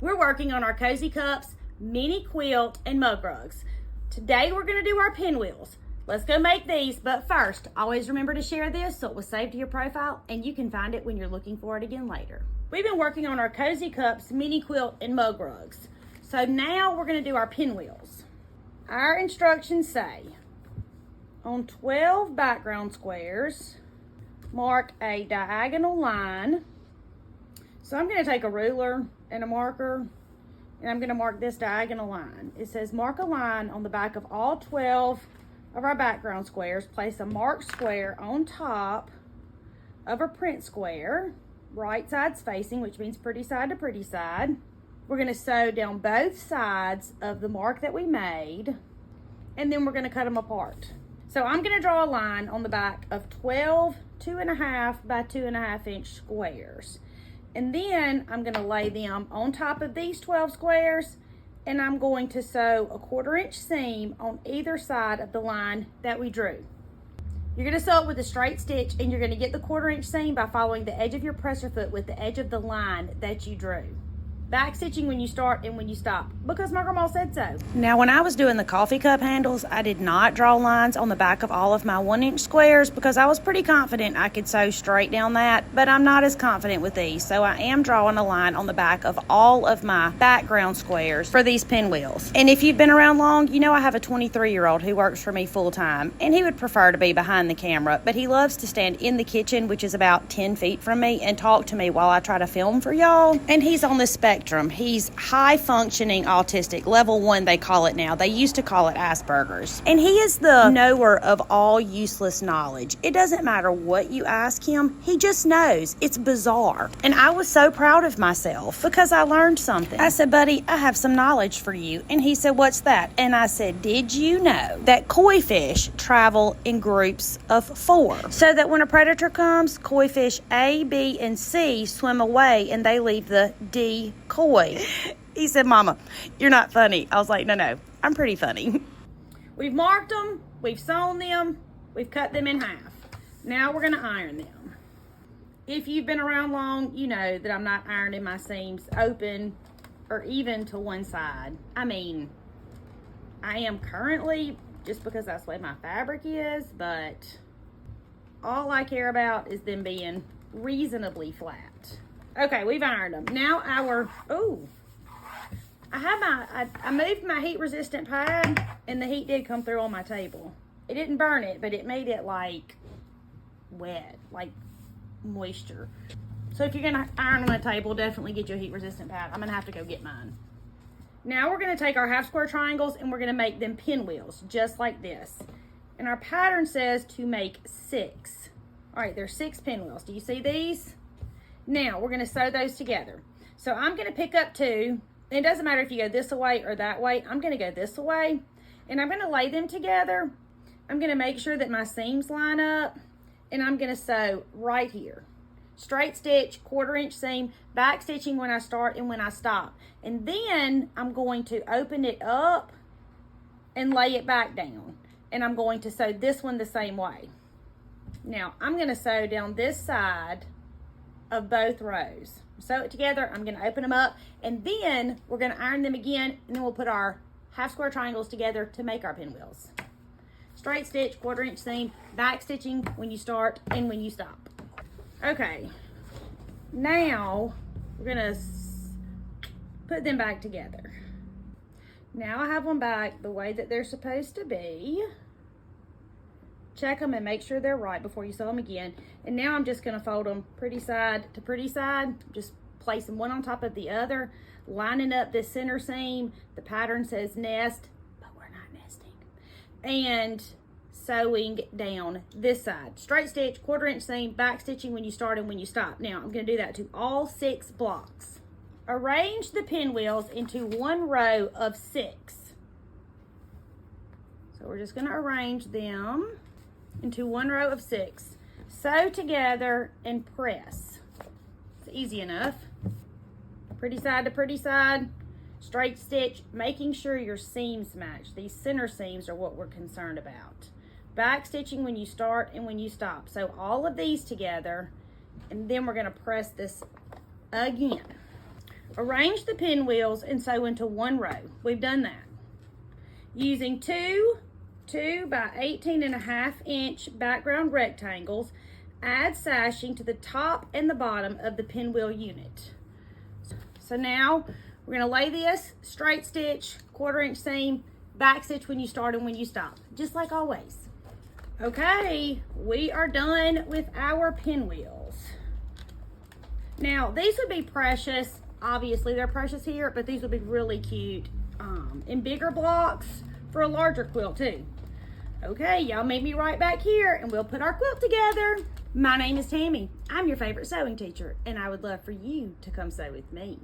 We're working on our cozy cups, mini quilt, and mug rugs. Today we're going to do our pinwheels. Let's go make these, but first, always remember to share this so it was saved to your profile and you can find it when you're looking for it again later. We've been working on our cozy cups, mini quilt, and mug rugs. So now we're going to do our pinwheels. Our instructions say, on 12 background squares, mark a diagonal line. So I'm going to take a ruler and a marker, and I'm going to mark this diagonal line. It says mark a line on the back of all 12 of our background squares. Place a marked square on top of a print square, right sides facing, which means pretty side to pretty side. We're going to sew down both sides of the mark that we made, and then we're going to cut them apart. So I'm going to draw a line on the back of 12 2.5 by 2.5 inch squares. And then I'm going to lay them on top of these 12 squares, and I'm going to sew a 1/4 inch seam on either side of the line that we drew. You're going to sew it with a straight stitch, and you're going to get the 1/4 inch seam by following the edge of your presser foot with the edge of the line that you drew. Back stitching when you start and when you stop, because my grandma said so. Now, when I was doing the coffee cup handles, I did not draw lines on the back of all of my 1 inch squares because I was pretty confident I could sew straight down that, but I'm not as confident with these. So I am drawing a line on the back of all of my background squares for these pinwheels. And if you've been around long, you know I have a 23-year-old who works for me full time, and he would prefer to be behind the camera, but he loves to stand in the kitchen, which is about 10 feet from me, and talk to me while I try to film for y'all. And he's on the spectrum. He's high functioning autistic, level 1 they call it now. They used to call it Asperger's. And he is the knower of all useless knowledge. It doesn't matter what you ask him, he just knows. It's bizarre. And I was so proud of myself because I learned something. I said, buddy, I have some knowledge for you. And he said, what's that? And I said, did you know that koi fish travel in groups of 4? So that when a predator comes, koi fish A, B, and C swim away and they leave the D koi. He said, Mama, you're not funny. I was like, no, I'm pretty funny. We've marked them, we've sewn them, we've cut them in half. Now we're gonna iron them. If you've been around long, you know that I'm not ironing my seams open or even to one side. I mean, I am currently, just because that's the way my fabric is, but all I care about is them being reasonably flat. Okay, we've ironed them. Now I moved my heat resistant pad, and the heat did come through on my table. It didn't burn it, but it made it like wet, like moisture. So if you're gonna iron on a table, definitely get you a heat resistant pad. I'm gonna have to go get mine. Now we're gonna take our half square triangles and we're gonna make them pinwheels, just like this. And our pattern says to make 6. All right, there's 6 pinwheels. Do you see these? Now, we're going to sew those together. So I'm going to pick up 2. It doesn't matter if you go this way or that way. I'm going to go this way. And I'm going to lay them together. I'm going to make sure that my seams line up. And I'm going to sew right here. Straight stitch, 1/4 inch seam, back stitching when I start and when I stop. And then I'm going to open it up and lay it back down. And I'm going to sew this one the same way. Now, I'm going to sew down this side of both rows. Sew it together. I'm going to open them up, and then we're going to iron them again, and then we'll put our half square triangles together to make our pinwheels. Straight stitch, 1/4 inch seam, back stitching when you start and when you stop. Okay, now we're going to put them back together. Now I have them back the way that they're supposed to be. Check them and make sure they're right before you sew them again. And now I'm just going to fold them pretty side to pretty side. Just place them one on top of the other, lining up this center seam. The pattern says nest, but we're not nesting. And sewing down this side. Straight stitch, 1/4 inch seam, back stitching when you start and when you stop. Now I'm going to do that to all 6 blocks. Arrange the pinwheels into one row of 6. So we're just going to arrange them into one row of 6. Sew together and press. It's easy enough. Pretty side to pretty side, straight stitch, making sure your seams match. These center seams are what we're concerned about. Back stitching when you start and when you stop. So all of these together, and then we're going to press this again. Arrange the pinwheels and sew into one row. We've done that. Using two 2 by 18.5-inch background rectangles, add sashing to the top and the bottom of the pinwheel unit. So now we're going to lay this, straight stitch, 1/4-inch seam, back stitch when you start and when you stop, just like always. Okay, we are done with our pinwheels. Now, these would be precious. Obviously, they're precious here, but these would be really cute in bigger blocks for a larger quilt too. Okay, y'all meet me right back here and we'll put our quilt together. My name is Tammy. I'm your favorite sewing teacher, and I would love for you to come sew with me.